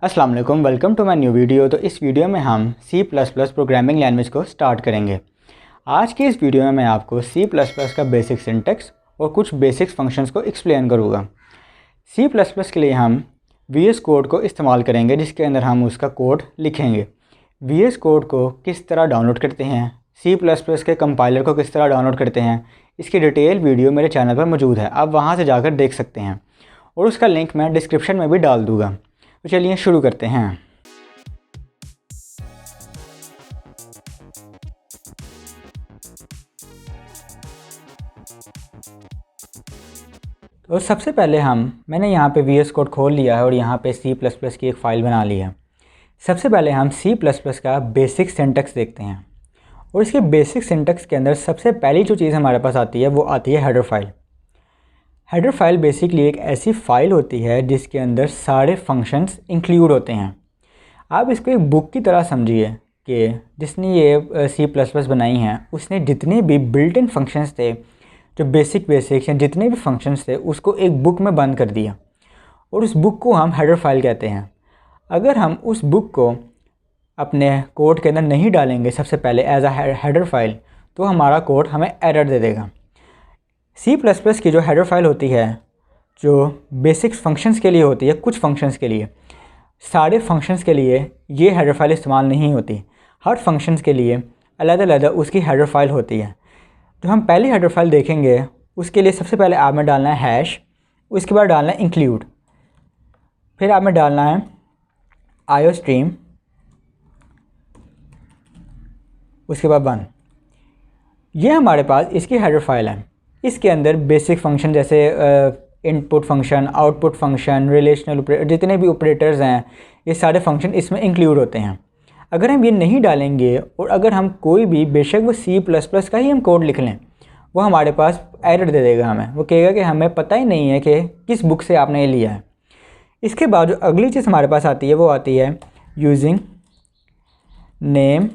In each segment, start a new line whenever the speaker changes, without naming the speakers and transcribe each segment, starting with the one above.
अस्सलाम वालेकुम, welcome to my new video. तो इस वीडियो में हम C++ प्रोग्रामिंग लैंग्वेज को स्टार्ट करेंगे। आज की इस वीडियो में मैं आपको C++ का बेसिक सिंटैक्स और कुछ बेसिक्स फंक्शंस को एक्सप्लेन करूँगा। C++ के लिए हम VS कोड को इस्तेमाल करेंगे, जिसके अंदर हम उसका कोड लिखेंगे। VS कोड को किस तरह डाउनलोड करते हैं, C++ के कंपाइलर को किस तरह डाउनलोड करते हैं, इसकी डिटेल वीडियो मेरे चैनल पर मौजूद है, आप वहाँ से जाकर देख सकते हैं और उसका लिंक मैं डिस्क्रिप्शन में भी डाल दूँगा। तो चलिए शुरू करते हैं। तो सबसे पहले मैंने यहाँ पे VS कोड खोल लिया है और यहाँ पे C++ की एक फ़ाइल बना ली है। सबसे पहले हम C++ का बेसिक सिंटैक्स देखते हैं और इसके बेसिक सिंटैक्स के अंदर सबसे पहली जो चीज़ हमारे पास आती है वो आती है header file. Header file basically एक ऐसी फ़ाइल होती है जिसके अंदर सारे फंक्शंस इंक्लूड होते हैं। आप इसको एक बुक की तरह समझिए कि जिसने ये C++ बनाई हैं उसने जितने भी बिल्ट इन फंक्शंस थे, जो बेसिक या जितने भी फंक्शंस थे, उसको एक बुक में बंद कर दिया और उस बुक को हम हेडर फाइल कहते हैं। अगर हम उस बुक को अपने कोड के अंदर नहीं डालेंगे सबसे पहले एज अ हेडर फाइल, तो हमारा कोड हमें एरर दे देगा। C++ की जो हेडर फाइल होती है, जो बेसिक फंक्शंस के लिए होती है, कुछ फंक्शंस के लिए, सारे फंक्शंस के लिए ये हेडर फाइल इस्तेमाल नहीं होती। हर फंक्शंस के लिए अलग अलग उसकी हेडर फाइल होती है। जो हम पहली हेडर फाइल देखेंगे उसके लिए सबसे पहले आपने डालना है हैश, उसके बाद डालना है इंक्लूड, फिर आपने डालना है आईओस्ट्रीम, उसके बाद 1। ये हमारे पास इसकी हेडर फाइल है। इसके अंदर बेसिक फंक्शन जैसे input function, output function, relational operator, जितने भी ऑपरेटर्स हैं, ये सारे फंक्शन इसमें इंक्लूड होते हैं। अगर हम ये नहीं डालेंगे और अगर हम कोई भी, बेशक वो C++ का ही हम कोड लिख लें, वो हमारे पास एरर दे देगा हमें। वो कहेगा कि हमें पता ही नहीं है कि किस बुक से आपने ये लिया है। इसके बाद जो अगली चीज़ हमारे पास आती है वो आती है यूजिंग नेम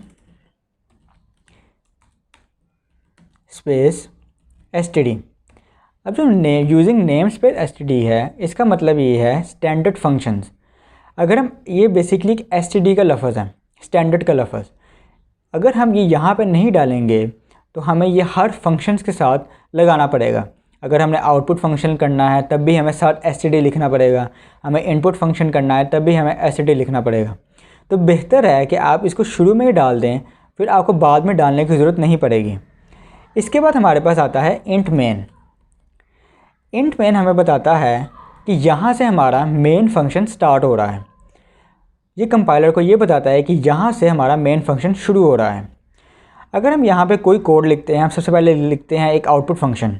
स्पेस std। अब जो यूजिंग नेम स्पेस std है, इसका मतलब ये है स्टैंडर्ड फंक्शंस। अगर हम ये बेसिकली std का लफ्ज़ है, स्टैंडर्ड का लफ्ज़, अगर हम ये यहाँ पे नहीं डालेंगे तो हमें ये हर फंक्शंस के साथ लगाना पड़ेगा। अगर हमने आउटपुट फंक्शन करना है तब भी हमें साथ std लिखना पड़ेगा, हमें इनपुट फंक्शन करना है तब भी हमें std लिखना पड़ेगा। तो बेहतर है कि आप इसको शुरू में ही डाल दें, फिर आपको बाद में डालने की ज़रूरत नहीं पड़ेगी। इसके बाद हमारे पास आता है इंट मेन। इंट मेन हमें बताता है कि यहाँ से हमारा मेन फंक्शन स्टार्ट हो रहा है। ये कंपाइलर को ये बताता है कि यहाँ से हमारा मेन फंक्शन शुरू हो रहा है। अगर हम यहाँ पे कोई कोड लिखते हैं, हम सबसे पहले लिखते हैं एक आउटपुट फंक्शन।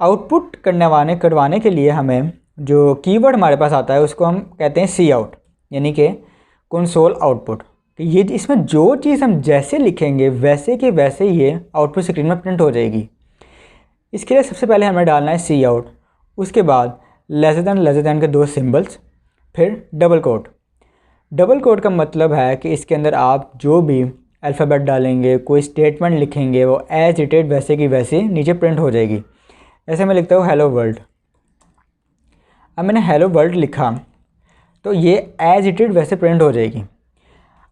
आउटपुट करवाने के लिए हमें जो कीवर्ड हमारे पास आता है उसको हम कहते हैं सी आउट, यानी कि कंसोल आउटपुट। कि ये इसमें जो चीज़ हम जैसे लिखेंगे वैसे के वैसे ये आउटपुट स्क्रीन में प्रिंट हो जाएगी। इसके लिए सबसे पहले हमें डालना है सी आउट, उसके बाद लेस देन के 2 सिंबल्स, फिर डबल कोट। डबल कोट का मतलब है कि इसके अंदर आप जो भी अल्फ़ाबेट डालेंगे, कोई स्टेटमेंट लिखेंगे, वो एज इट इज़ वैसे की वैसे नीचे प्रिंट हो जाएगी। ऐसे मैं लिखता हूँ हेलो वर्ल्ड। अब मैंने हेलो वर्ल्ड लिखा तो ये एज इट इज़ वैसे प्रिंट हो जाएगी।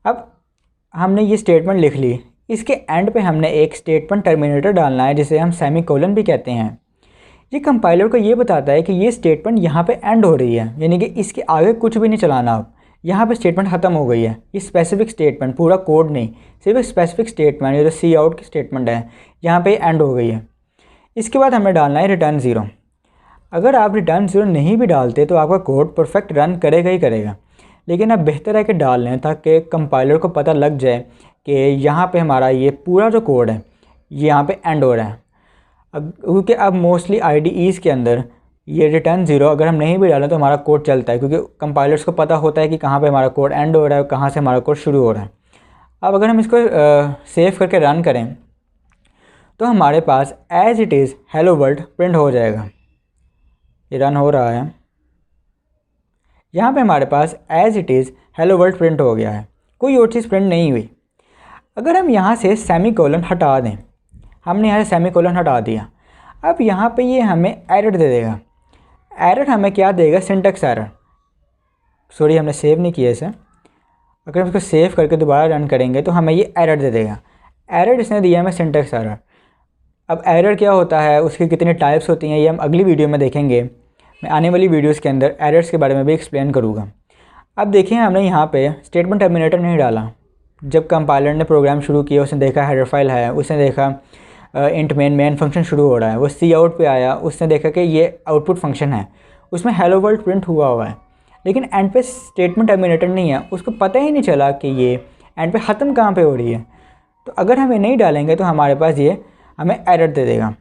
अब हमने ये स्टेटमेंट लिख ली, इसके एंड पे हमने एक स्टेटमेंट टर्मिनेटर डालना है, जिसे हम सेमीकोलन भी कहते हैं। ये कंपाइलर को ये बताता है कि ये स्टेटमेंट यहाँ पे एंड हो रही है, यानी कि इसके आगे कुछ भी नहीं चलाना। अब यहाँ पे स्टेटमेंट ख़त्म हो गई है। ये स्पेसिफिक स्टेटमेंट, पूरा कोड नहीं, सिर्फ एक स्पेसिफिक स्टेटमेंट, ये जो सी आउट की स्टेटमेंट है, यहाँ पे एंड हो गई है। इसके बाद हमें डालना है रिटर्न 0। अगर आप रिटर्न 0 नहीं भी डालते तो आपका कोड परफेक्ट रन करेगा ही करेगा, लेकिन अब बेहतर है कि डाल लें ताकि कंपाइलर को पता लग जाए कि यहाँ पे हमारा ये पूरा जो कोड है ये यहाँ पे एंड हो रहा है। क्योंकि अब मोस्टली IDEs के अंदर ये रिटर्न 0 अगर हम नहीं भी डालें तो हमारा कोड चलता है, क्योंकि कंपाइलर्स को पता होता है कि कहाँ पे हमारा कोड एंड हो रहा है और कहाँ से हमारा कोड शुरू हो रहा है। अब अगर हम इसको सेव करके रन करें तो हमारे पास as it is hello world print हो जाएगा। ये रन हो रहा है, यहाँ पे हमारे पास as it is hello world print हो गया है, कोई और चीज़ प्रिंट नहीं हुई। अगर हम यहाँ से सेमीकोलन हटा दें, हमने यहाँ से सेमीकोलन हटा दिया, अब यहाँ पे ये हमें एरर दे देगा। एरर हमें क्या देगा? Syntax error. सॉरी हमने सेव नहीं किया इसे। अगर हम इसको सेव करके दोबारा रन करेंगे तो हमें ये एरर दे देगा। एरर इसने दिया हमें सिंटैक्स एरर। अब एरर क्या होता है, उसकी कितनी टाइप्स होती हैं, ये हम अगली वीडियो में देखेंगे। मैं आने वाली वीडियोज़ के अंदर एरर्स के बारे में भी एक्सप्लेन करूँगा। अब देखिए हमने यहाँ पे स्टेटमेंट टर्मिनेटर नहीं डाला। जब कंपाइलर ने प्रोग्राम शुरू किया, उसने देखा हेडर फाइल है, उसने देखा इंट मेन फंक्शन शुरू हो रहा है, वो सी आउट पे आया, उसने देखा कि ये आउटपुट फंक्शन है, उसमें हेलो वर्ल्ड प्रिंट हुआ है, लेकिन एंड पे स्टेटमेंट टर्मिनेटर नहीं है, उसको पता ही नहीं चला कि ये एंड पे ख़त्म कहाँ पे हो रही है। तो अगर हम ये नहीं डालेंगे तो हमारे पास ये हमें एरर दे देगा।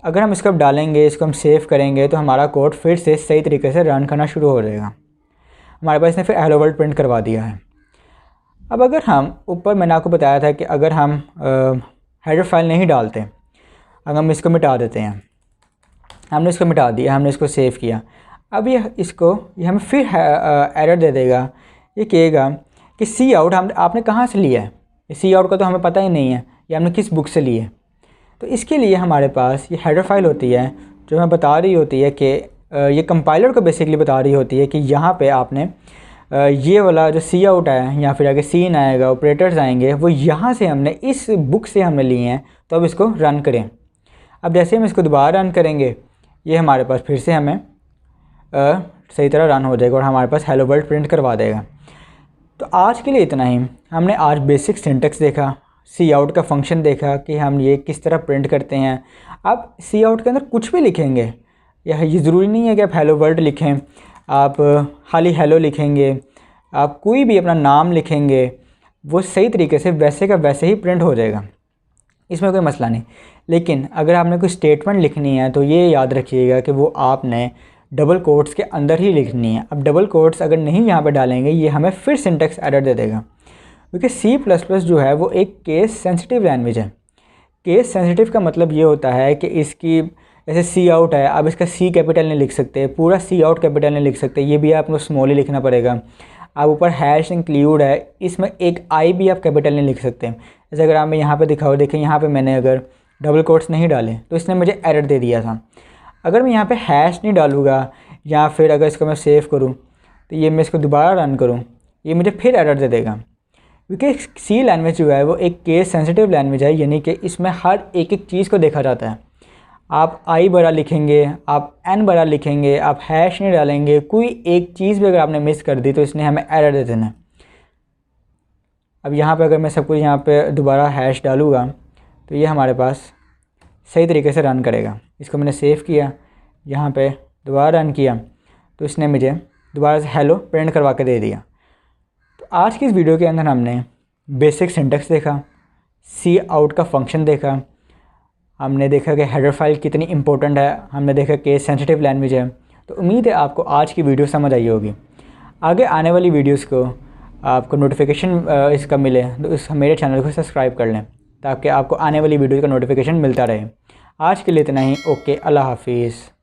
अगर हम इसको डालेंगे, इसको हम सेव करेंगे तो हमारा कोड फिर से सही तरीके से रन करना शुरू हो जाएगा। हमारे पास इसने फिर हेलो वर्ल्ड प्रिंट करवा दिया है। अब अगर हम ऊपर मैंने आपको बताया था कि अगर हम हेडर फाइल नहीं डालते, अगर हम इसको मिटा देते हैं, हमने इसको मिटा दिया, हमने इसको सेव किया, अब ये हमें फिर एरर दे देगा। ये कहेगा कि सी आउट आपने कहाँ से लिया है, सी आउट का तो हमें पता ही नहीं है, ये हमने किस बुक से ली है। तो इसके लिए हमारे पास ये हेडर फाइल होती है जो हमें बता रही होती है कि ये कंपाइलर को बेसिकली बता रही होती है कि यहाँ पे आपने ये वाला जो सी आउट है या फिर आगे सीन आएगा, ऑपरेटर्स आएंगे, वो यहाँ से हमने इस बुक से हमने लिए हैं, तो अब इसको रन करें। अब जैसे हम इसको दोबारा रन करेंगे, ये हमारे पास फिर से हमें सही तरह रन हो जाएगा और हमारे पास हेलो वर्ल्ड प्रिंट करवा देगा। तो आज के लिए इतना ही। हमने आज बेसिक सिंटैक्स देखा, सी आउट का फंक्शन देखा कि हम ये किस तरह प्रिंट करते हैं। आप सी आउट के अंदर कुछ भी लिखेंगे, ये ज़रूरी नहीं है कि आप हेलो वर्ल्ड लिखें, आप खाली हेलो लिखेंगे, आप कोई भी अपना नाम लिखेंगे, वो सही तरीके से वैसे का वैसे ही प्रिंट हो जाएगा, इसमें कोई मसला नहीं। लेकिन अगर आपने कोई स्टेटमेंट लिखनी है तो ये याद रखिएगा कि वो आपने डबल कोट्स के अंदर ही लिखनी है। अब डबल कोट्स अगर नहीं यहाँ पे डालेंगे, ये हमें फिर सिंटैक्स एरर दे देगा, क्योंकि C++ जो है वो एक केस सेंसिटिव लैंग्वेज है। केस सेंसिटिव का मतलब ये होता है कि इसकी जैसे सी आउट है, अब इसका सी कैपिटल नहीं लिख सकते, पूरा सी आउट कैपिटल नहीं लिख सकते, ये भी आपको स्मॉल ही लिखना पड़ेगा। अब ऊपर हैश इंक्लूड है, इसमें एक आई भी आप कैपिटल नहीं लिख सकते। जैसे अगर आप यहाँ पे दिखाओ, देखें यहाँ पे मैंने अगर डबल कोट्स नहीं डाले तो इसने मुझे एरर दे दिया था। अगर मैं यहाँ पे हैश नहीं डालूँगा या फिर अगर इसको मैं सेव करूँ तो ये मैं इसको दोबारा रन करूँ, ये मुझे फिर एरर दे देगा, क्योंकि सी लैंग्वेज जो है वो एक केस सेंसिटिव लैंग्वेज है, यानी कि इसमें हर एक चीज़ को देखा जाता है। आप आई बड़ा लिखेंगे, आप एन बड़ा लिखेंगे, आप हैश नहीं डालेंगे, कोई एक चीज़ भी अगर आपने मिस कर दी तो इसने हमें एरर दे देना। अब यहाँ पे अगर मैं सब कुछ यहाँ पे दोबारा हैश डालूँगा तो ये हमारे पास सही तरीके से रन करेगा। इसको मैंने सेव किया, यहाँ पे दोबारा रन किया तो इसने मुझे दोबारा से हेलो प्रिंट करवा के दे दिया। तो आज की इस वीडियो के अंदर हमने बेसिक सिंटैक्स देखा, सी आउट का फंक्शन देखा, हमने देखा कि हेडर फाइल कितनी इंपॉर्टेंट है, हमने देखा केस सेंसिटिव लैंग्वेज है। तो उम्मीद है आपको आज की वीडियो समझ आई होगी। आगे आने वाली वीडियोस को आपको नोटिफिकेशन इसका मिले तो इस मेरे चैनल को सब्सक्राइब कर लें, ताकि आपको आने वाली वीडियो का नोटिफिकेशन मिलता रहे। आज के लिए इतना ही। ओके, अल्लाह हाफिज़।